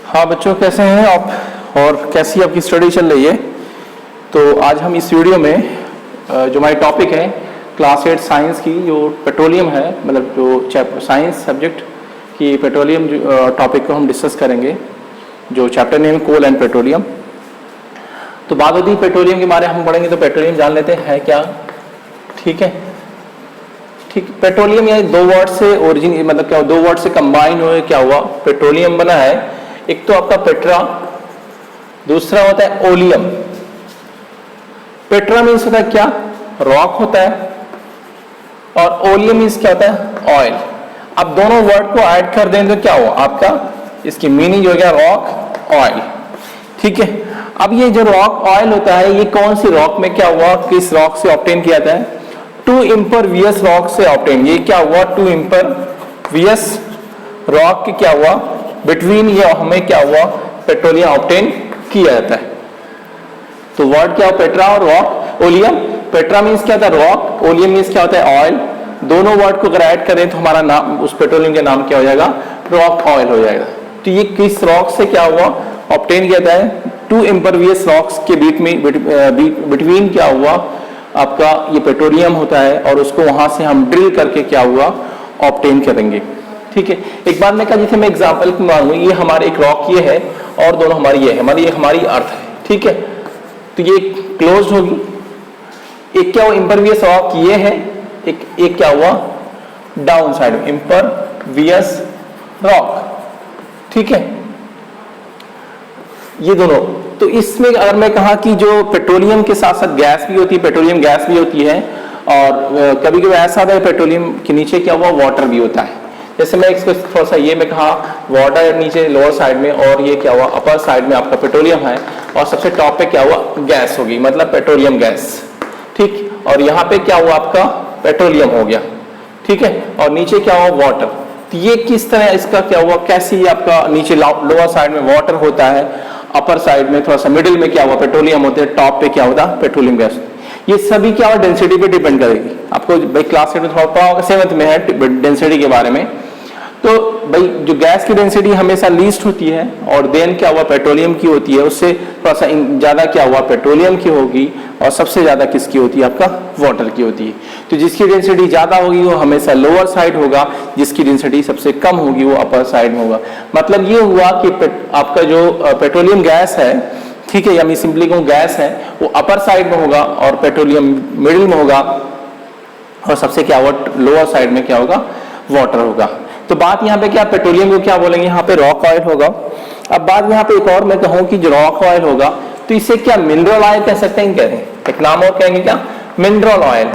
हाँ बच्चों, कैसे हैं आप और कैसी आपकी स्टडी चल रही है। तो आज हम इस वीडियो में जो हमारी टॉपिक है क्लास 8 साइंस की, जो पेट्रोलियम है, मतलब जो साइंस सब्जेक्ट की पेट्रोलियम टॉपिक को हम डिस्कस करेंगे, जो chapter name coal and petroleum. तो बात होती है पेट्रोलियम के बारे में हम पढ़ेंगे, तो पेट्रोलियम जान लेते हैं क्या। ठीक है, ठीक। पेट्रोलियम ये दो वर्ड से ओरिजिन, मतलब क्या, दो वर्ड से कंबाइन हुए क्या हुआ, पेट्रोलियम बना है। एक तो आपका पेट्रा, दूसरा होता है ओलियम। पेट्रा मीन्स होता है क्या, रॉक होता है, और ओलियम मीन्स क्या होता है, ऑयल। अब दोनों वर्ड को ऐड कर दें तो क्या हुआ आपका, इसकी मीनिंग हो गया रॉक ऑयल। ठीक है, अब ये जो रॉक ऑयल होता है, ये कौन सी रॉक में क्या हुआ, किस रॉक से ऑब्टेन किया जाता है, टू इम्परवियस रॉक से ऑब्टेन। ये क्या हुआ, टू इम्परवियस रॉक के क्या हुआ, बिटवीन ये हमें क्या हुआ, पेट्रोलियम ऑब्टेन किया जाता है। तो वर्ड क्या हो, पेट्रा और रॉक, ओलियम। पेट्रा मीन्स क्या होता है, रॉक, ओलियम मीन्स क्या होता है, ऑयल। दोनों वर्ड को अगर ऐड करें तो हमारा नाम, उस पेट्रोलियम का नाम क्या हो जाएगा, रॉक ऑयल हो जाएगा। तो ये किस रॉक से क्या हुआ, ऑब्टेन किया जाता है, टू इम्परवियस रॉक्स के बीच में बिटवीन क्या हुआ आपका, ये पेट्रोलियम होता है, और उसको वहां से हम ड्रिल करके क्या हुआ, ऑब्टेन करेंगे। ठीक है, एक बार मैं कहा, जैसे मैं एग्जांपल मांगू, ये हमारे एक रॉक ये है और दोनों हमारी ये है, हमारी अर्थ है। ठीक है, तो ये क्लोज होगी। एक क्या हुआ, इम्परवियस रॉक ये है, एक क्या हुआ, डाउन साइड में इम्परवियस रॉक। ठीक है, ये दोनों। तो इसमें अगर मैं कहा कि जो पेट्रोलियम के साथ साथ गैस भी होती है, पेट्रोलियम गैस भी होती है, और कभी कभी ऐसा होता है पेट्रोलियम के नीचे क्या हुआ, वाटर भी होता है। जैसे मैं इसको थोड़ा सा ये मैं कहा, वाटर नीचे लोअर साइड में, और ये क्या हुआ, अपर साइड में आपका पेट्रोलियम है, और सबसे टॉप पे क्या हुआ, गैस होगी, मतलब पेट्रोलियम गैस। ठीक, और यहाँ पे क्या हुआ आपका, पेट्रोलियम हो गया। ठीक है, और नीचे क्या हुआ, वाटर। तो ये किस तरह इसका क्या हुआ, कैसी आपका नीचे लोअर साइड में वाटर होता है, अपर साइड में थोड़ा सा मिडिल में क्या हुआ, पेट्रोलियम होते हैं, टॉप पे क्या होता है, पेट्रोलियम गैस। ये सभी क्या हुआ, डेंसिटी पे डिपेंड करेगी। आपको भाई क्लास 8 में थोड़ा पढ़ा होगा, 7th में है डेंसिटी के बारे में। तो भाई जो गैस की डेंसिटी हमेशा लीस्ट होती है, और देन क्या हुआ, पेट्रोलियम की होती है, उससे थोड़ा सा ज्यादा क्या हुआ, पेट्रोलियम की होगी, और सबसे ज्यादा किसकी होती है, आपका वाटर की होती है। तो जिसकी डेंसिटी ज्यादा होगी वो हमेशा लोअर साइड होगा, जिसकी डेंसिटी सबसे कम होगी वो अपर साइड में होगा। मतलब ये हुआ कि आपका जो पेट्रोलियम गैस है, ठीक है, या सिंपली कहूं गैस है, वो अपर साइड में होगा, और पेट्रोलियम मिडिल में होगा, और सबसे क्या हुआ, लोअर साइड में क्या होगा, वाटर होगा। तो बात यहाँ पे क्या, पेट्रोलियम को क्या बोलेंगे, यहाँ पे रॉक ऑयल होगा। अब बात यहाँ पे एक और मैं कहूँ कि जो रॉक ऑयल होगा, तो इसे क्या मिनरल ऑयल कह सकते हैं, कह रहे हैं, एक नाम और कहेंगे क्या, मिनरल ऑयल।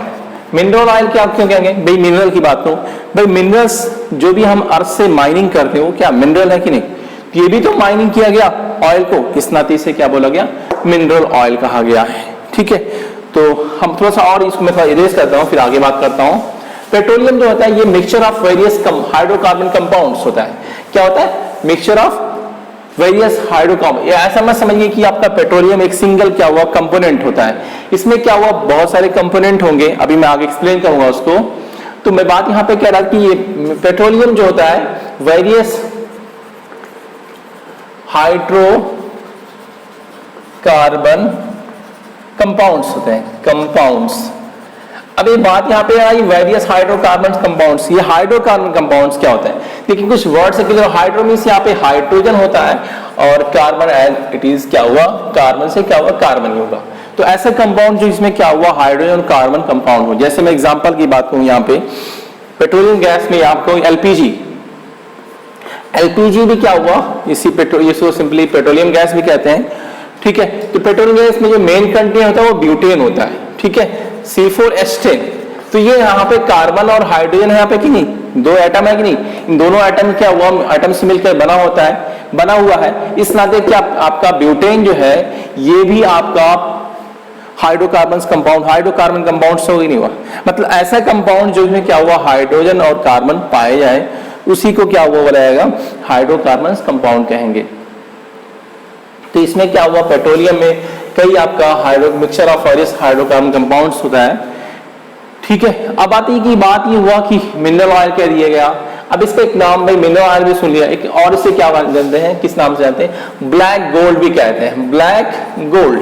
मिनरल ऑयल क्या क्यों कहेंगे, भाई मिनरल की बात करूं, भाई मिनरल्स जो भी हम अर्थ से माइनिंग करते हैं वो क्या मिनरल है कि नहीं, तो ये भी तो माइनिंग किया गया ऑयल को, इस नाते से क्या बोला गया, मिनरल ऑयल कहा गया है। ठीक है, तो हम थोड़ा सा और इसको मैं थोड़ा इरेज करता हूँ, फिर आगे बात करता हूँ। पेट्रोलियम जो होता है, ये mixture of various hydrocarbon compounds होता है। क्या होता है, मिक्सचर ऑफ वेरियस हाइड्रोकार्बन। ऐसा मत समझिए कि आपका पेट्रोलियम एक सिंगल क्या हुआ कंपोनेंट होता है, इसमें क्या हुआ, बहुत सारे कंपोनेंट होंगे, अभी मैं आगे एक्सप्लेन करूंगा उसको। तो मैं बात यहाँ पे कह रहा कि ये पेट्रोलियम जो होता है, वेरियस हाइड्रोकार्बन कंपाउंड्स होते हैं, कंपाउंड्स। अब ये बात यहाँ पे आई, वेरियस हाइड्रोकार्बन कंपाउंड्स। ये हाइड्रोकार्बन कंपाउंड्स क्या होता है, लेकिन कुछ वर्ड से क्लियर, हाइड्रो मींस यहाँ पे हाइड्रोजन होता है, और कार्बन एज इट इज क्या हुआ, कार्बन से क्या हुआ, कार्बन ही होगा। तो ऐसे कंपाउंड जो इसमें क्या हुआ, हाइड्रोजन और कार्बन कंपाउंड हो। जैसे मैं एग्जांपल की बात करूं, यहाँ पे पेट्रोलियम गैस में आपको एलपीजी भी क्या हुआ, इसको सिंपली पेट्रोलियम गैस भी कहते हैं। ठीक है, तो पेट्रोलियम गैस में जो मेन कंटेंट होता है वो ब्यूटेन होता है। ठीक है, C4H10। तो ये यहाँ पे कार्बन और हाइड्रोजन है यहाँ पे कि नहीं, दो एटम है कि नहीं, इन दोनों एटम क्या हुआ, एटम से मिलकर बना हुआ है। इस नाते क्या आपका ब्यूटेन जो है, ये भी आपका हाइड्रोकार्बन कंपाउंड से ही नहीं हुआ। मतलब ऐसा कंपाउंड जो इसमें क्या हुआ, हाइड्रोजन और कार्बन पाए जाए, उसी को क्या हुआ बोला जाएगा, हाइड्रोकार्बन कंपाउंड कहेंगे। तो इसमें क्या हुआ, पेट्रोलियम में कई आपका mixture of various hydrocarbon compounds होता है। ठीक है, अब आती की बात ये हुआ कि मिनरल ऑयल कह दिया गया। अब इसका एक नाम भाई मिनरल ऑयल भी सुन लिया, एक और इसे क्या जानते हैं, किस नाम से जानते हैं, ब्लैक गोल्ड भी कहते हैं, ब्लैक गोल्ड।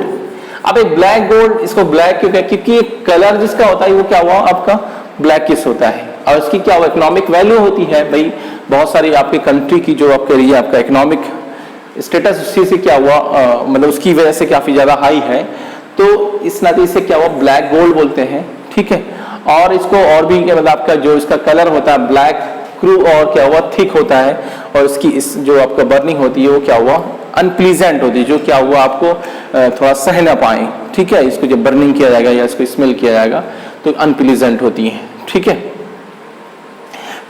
अब एक ब्लैक गोल्ड, इसको ब्लैक क्यों कहते हैं, क्योंकि कलर जिसका होता है वो क्या हुआ आपका ब्लैकिश होता है, और इसकी क्या हुआ इकोनॉमिक वैल्यू होती है भाई, बहुत सारी आपकी कंट्री की जो आपके लिए आपका इकोनॉमिक स्टेटस उसी से क्या हुआ मतलब उसकी वजह से काफी ज्यादा हाई है, तो इस नाते से क्या हुआ ब्लैक गोल्ड बोलते हैं, ठीक है। और इसको और भी मतलब आपका जो इसका कलर होता है ब्लैक क्रू और क्या हुआ थिक होता है, और इसकी इस जो आपका बर्निंग होती है वो क्या हुआ अनप्लीजेंट होती है, जो क्या हुआ आपको थोड़ा सह ना पाए, ठीक है। इसको जब बर्निंग किया जाएगा या इसको स्मेल किया जाएगा तो अनप्लीजेंट होती है, ठीक है।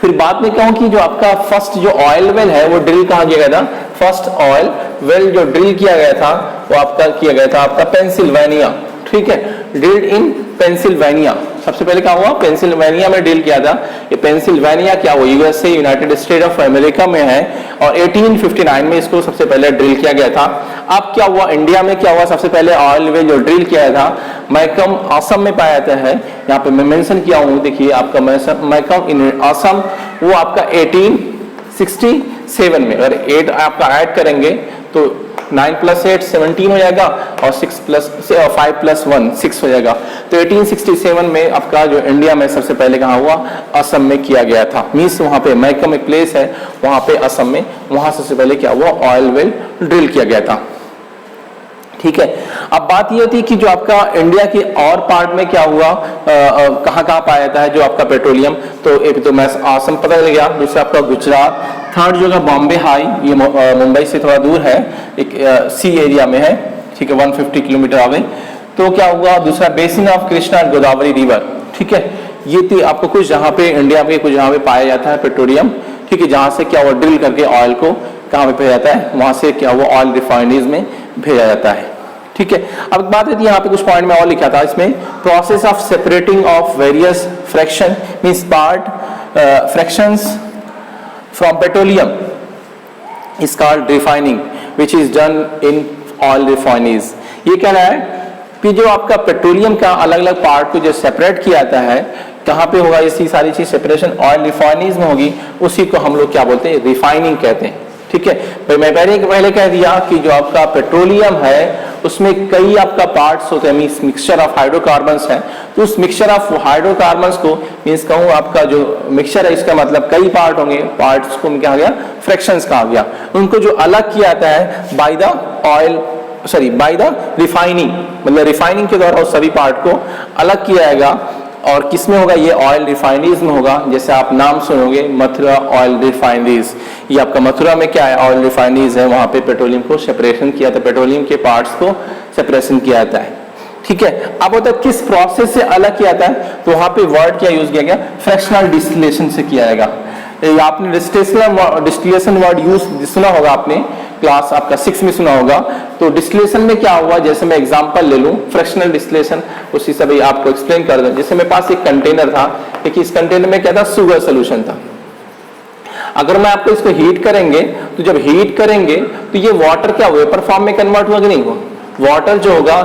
फिर बाद में कहूं कि जो आपका फर्स्ट जो ऑयल वेल है वो ड्रिल कहाँ किया गया था, फर्स्ट ऑयल वेल जो ड्रिल किया गया था वो आपका किया गया था आपका पेंसिल्वेनिया, ठीक है, ड्रिल्ड इन पेंसिल्वेनिया। सबसे पहले क्या हुआ पेंसिल्वेनिया में ड्रिल किया था। ये पेंसिल्वेनिया क्या हुआ USA United state of America में है, और 1859 में इसको सबसे पहले ड्रिल किया गया था। अब क्या हुआ इंडिया में क्या हुआ, सबसे पहले ऑयल वेल जो ड्रिल किया था मैकम असम में पाया जाता है, यहाँ पे मैं मेंशन किया हूँ, देखिए आपका मैकम इन असम, वो आपका 1867 में। अगर 8 आपका ऐड करेंगे तो 9 + 8 17 हो जाएगा, और 5 + 1 6 हो जाएगा। तो 1867 में आपका जो इंडिया में सबसे पहले कहाँ हुआ, असम में किया गया था। मीन्स वहाँ पे मैकम एक प्लेस है वहाँ पे असम में, वहाँ सबसे पहले क्या हुआ ऑयल वेल ड्रिल किया गया था, ठीक है। अब बात ये होती है कि जो आपका इंडिया के और पार्ट में क्या हुआ, कहाँ कहाँ पाया जाता है जो आपका पेट्रोलियम, तो एक तो मैं असम पता चल गया, दूसरा आपका गुजरात, थर्ड जगह बॉम्बे हाई, ये मुंबई से थोड़ा दूर है, एक सी एरिया में है, ठीक है, 150 किलोमीटर आवे। तो क्या हुआ दूसरा basin of Krishna and Godavari river, ठीक है। ये थी आपको कुछ जहाँ पे इंडिया में कुछ जहाँ पे पाया जाता है पेट्रोलियम, ठीक है, जहाँ से क्या हुआ ड्रिल करके ऑयल को कहाँ पे भेजा जाता है, वहाँ से क्या हुआ ऑयल रिफाइनरीज में भेजा जाता है, ठीक है। अब बात है यहाँ पे कुछ पॉइंट में और लिखा था इसमें, process of separating of various fraction means part fractions from petroleum is called refining which is done in oil refineries. ये कह रहा है कि जो आपका पेट्रोलियम का अलग अलग पार्ट को जो सेपरेट किया जाता है कहाँ पे होगा, इसी सारी चीज सेपरेशन ऑयल रिफाइनरीज में होगी, उसी को हम लोग क्या बोलते हैं रिफाइनिंग कहते हैं, ठीक है। भाई मैं पहले कह दिया कि जो आपका पेट्रोलियम है उसमें कई आपका पार्ट्स होते हैं, मींस मिक्सचर ऑफ हाइड्रोकार्बन्स है, तो उस मिक्सचर ऑफ हाइड्रोकार्बन्स को मींस कहूँ आपका जो मिक्सचर है इसका मतलब कई पार्ट होंगे, पार्ट्स को क्या गया फ्रैक्शंस कहा गया, उनको जो अलग किया जाता है बाय द रिफाइनिंग, मतलब रिफाइनिंग के द्वारा उस सभी पार्ट को अलग किया जाएगा। और किसमें होगा ये ऑयल रिफाइनरीज में होगा, जैसे आप नाम सुनोगे मथुरा ऑयल रिफाइनरीज, ये आपका मथुरा में क्या है ऑयल रिफाइनरीज है, वहां पे पेट्रोलियम को सेपरेशन किया था, पेट्रोलियम के पार्ट्स को सेपरेशन किया जाता है, ठीक है। अब होता है किस प्रोसेस से अलग किया जाता है, तो वहां पे वर्ड क्या यूज किया गया, फ्रैक्शनल डिस्टिलेशन से किया जाएगा। आपने डिस्टिलेशन वर्ड यूज सुना होगा, आपने क्लास आपका 6 में सुना होगा। तो डिस्टिलेशन में क्या हुआ, जैसे मैं एग्जांपल ले लूं फ्रैक्शनल डिस्टिलेशन, उसी से भी आपको एक्सप्लेन कर दूं। जैसे मेरे पास एक कंटेनर था, देखिए इस कंटेनर में क्या था शुगर सोल्यूशन था, अगर मैं आपको इसको हीट करेंगे तो जब हीट करेंगे तो ये वाटर क्या वेपर फॉर्म में कन्वर्ट हुआ कि नहीं हुआ, वाटर जो होगा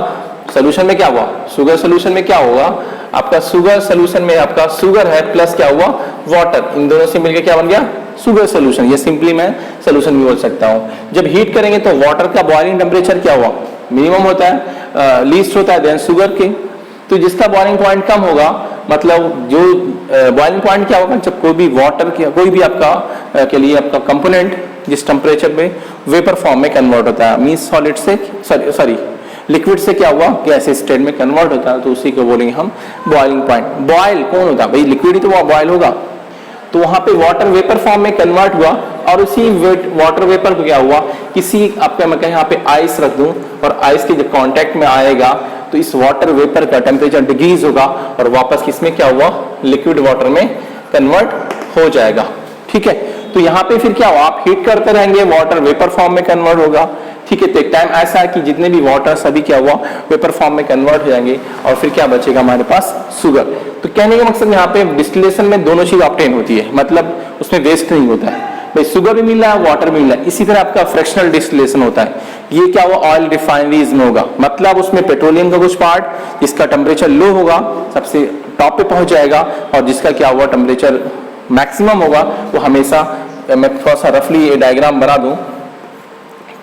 सोल्यूशन में क्या हुआ, शुगर सोल्यूशन में क्या होगा आपका, शुगर सोल्यूशन में आपका शुगर है प्लस क्या हुआ वाटर, इन दोनों से मिलकर क्या बन गया शुगर सोल्यूशन। ये सिंपली मैं सोल्यूशन भी बोल सकता हूं। जब हीट करेंगे तो वाटर का बॉइलिंग टेम्परेचर क्या हुआ मिनिमम होता है, लीस्ट होता है देन शुगर के, तो जिसका बॉइलिंग पॉइंट कम होगा, मतलब जो बॉइलिंग पॉइंट क्या होगा जब कोई भी वाटर की कोई भी आपका के लिए आपका कंपोनेंट जिस टेम्परेचर पे वेपर फॉर्म में कन्वर्ट होता है, मींस सॉलिड से सॉरी लिक्विड से क्या हुआ गैस स्टेट में कन्वर्ट होता है, तो उसी को बोलेंगे हम बॉइलिंग पॉइंट। बॉयल कौन होता है भाई, लिक्विड ही तो वह बॉयल होगा, तो वहां पे वाटर वेपर फॉर्म में कन्वर्ट हुआ, और उसी वाटर वेपर को क्या हुआ किसी आपका मैं कहीं यहाँ पे आइस रख दूं और आइस के जब कांटेक्ट में आएगा तो इस वाटर वेपर का टेम्परेचर डिक्रीज होगा और वापस किसमें क्या हुआ लिक्विड वाटर में कन्वर्ट हो जाएगा, ठीक है। तो यहाँ पे फिर क्या हुआ, आप हीट करते रहेंगे वाटर वेपर फॉर्म में कन्वर्ट होगा, ठीक है। तो एक टाइम ऐसा है कि जितने भी वाटर सभी क्या हुआ वेपर फॉर्म में कन्वर्ट हो जाएंगे, और फिर क्या बचेगा हमारे पास शुगर। तो कहने का मकसद यहाँ पे डिस्टिलेशन में दोनों चीज ऑब्टेन होती है, मतलब उसमें वेस्ट नहीं होता है भाई, शुगर भी मिल रहा है वाटर भी मिल रहा है। इसी तरह आपका फ्रैक्शनल डिस्टिलेशन होता है, ये क्या हुआ ऑयल रिफाइनरीज में होगा, मतलब उसमें पेट्रोलियम का कुछ पार्ट जिसका टेम्परेचर लो होगा सबसे टॉप पे पहुंच जाएगा, और जिसका क्या हुआ टेम्परेचर मैक्सिमम होगा वो हमेशा, मैं थोड़ा सा रफली ये डायग्राम बना दूं,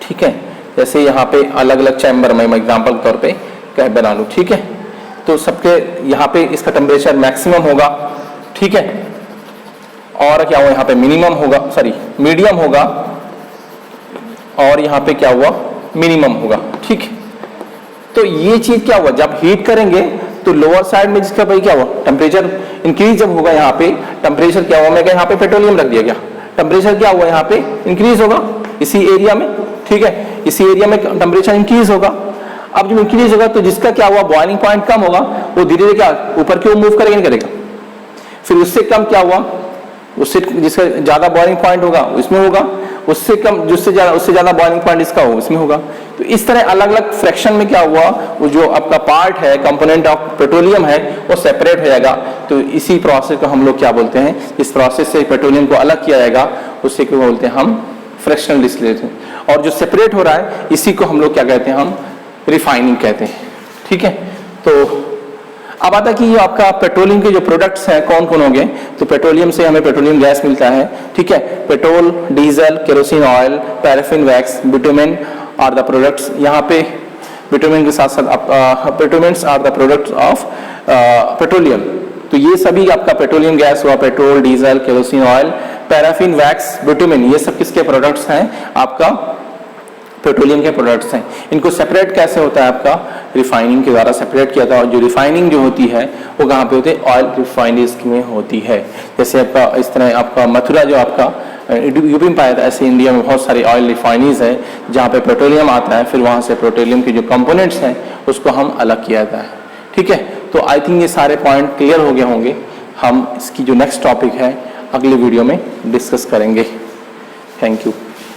ठीक है। जैसे यहाँ पे अलग अलग चैम्बर में मैं एग्जांपल के तौर पे कह बना लूँ, ठीक है। तो सबके यहाँ पे इसका टेम्परेचर मैक्सिमम होगा, ठीक है, और क्या हुआ यहाँ पे मिनिमम होगा, सॉरी मीडियम होगा, और यहाँ पे क्या हुआ मिनिमम होगा, ठीक है। तो ये चीज क्या हुआ, जब हीट करेंगे तो लोअर साइड में जिसका भाई क्या हुआ टेम्परेचर इंक्रीज जब होगा, यहाँ पे टेम्परेचर क्या हुआ, मैं क्या यहाँ पे पेट्रोलियम रख दिया, क्या टेम्परेचर क्या हुआ यहाँ पे इंक्रीज होगा इसी एरिया में, ठीक है, इसी एरिया में टेम्परेचर इंक्रीज होगा। अब जब इंक्रीज होगा तो जिसका क्या हुआ बॉइलिंग पॉइंट कम होगा वो धीरे धीरे क्या ऊपर की ओर मूव करेगा, नहीं करेगा। फिर उससे कम क्या हुआ, उससे जिसका ज्यादा बॉइलिंग पॉइंट होगा उसमें होगा, उससे कम जिससे ज्यादा उससे ज्यादा बॉइलिंग पॉइंट इसका होगा इसमें होगा। तो इस तरह अलग अलग फ्रैक्शन में क्या हुआ, वो जो आपका पार्ट है कंपोनेंट ऑफ पेट्रोलियम है वो सेपरेट हो जाएगा। तो इसी प्रोसेस को हम लोग क्या बोलते हैं, इस प्रोसेस से पेट्रोलियम को अलग किया जाएगा, उससे क्या बोलते हैं हम फ्रैक्शनल डिस्टिलेशन। और जो सेपरेट हो रहा है इसी को हम लोग क्या कहते हैं, हम रिफाइनिंग कहते हैं, ठीक है। तो अब आता है कि ये आपका पेट्रोलियम के जो प्रोडक्ट्स हैं कौन कौन होंगे। तो पेट्रोलियम से हमें पेट्रोलियम गैस मिलता है, ठीक है। Petrol, diesel, kerosene oil, paraffin wax, bitumen are the products. यहाँ पे बिटुमेन के साथ साथ bitumens are the products of petroleum. तो ये सभी आपका पेट्रोलियम गैस हुआ, petrol, diesel, kerosene oil, paraffin wax, bitumen, ये सब किसके प्रोडक्ट्स हैं, आपका पेट्रोलियम के प्रोडक्ट्स हैं। इनको सेपरेट कैसे होता है, आपका रिफाइनिंग के द्वारा सेपरेट किया था। और जो रिफाइनिंग जो होती है वो कहाँ पे होती है, ऑयल रिफाइनरीज में होती है। जैसे आपका इस तरह आपका मथुरा जो आपका यूपी में पाया था, ऐसे इंडिया में बहुत सारी ऑयल रिफाइनरीज है जहाँ पे पेट्रोलियम आता है, फिर वहाँ से पेट्रोलियम के जो कंपोनेंट्स हैं उसको हम अलग किया जाता है, ठीक है। तो आई थिंक ये सारे पॉइंट क्लियर हो गए होंगे। हम इसकी जो नेक्स्ट टॉपिक है अगले वीडियो में डिस्कस करेंगे। Thank you.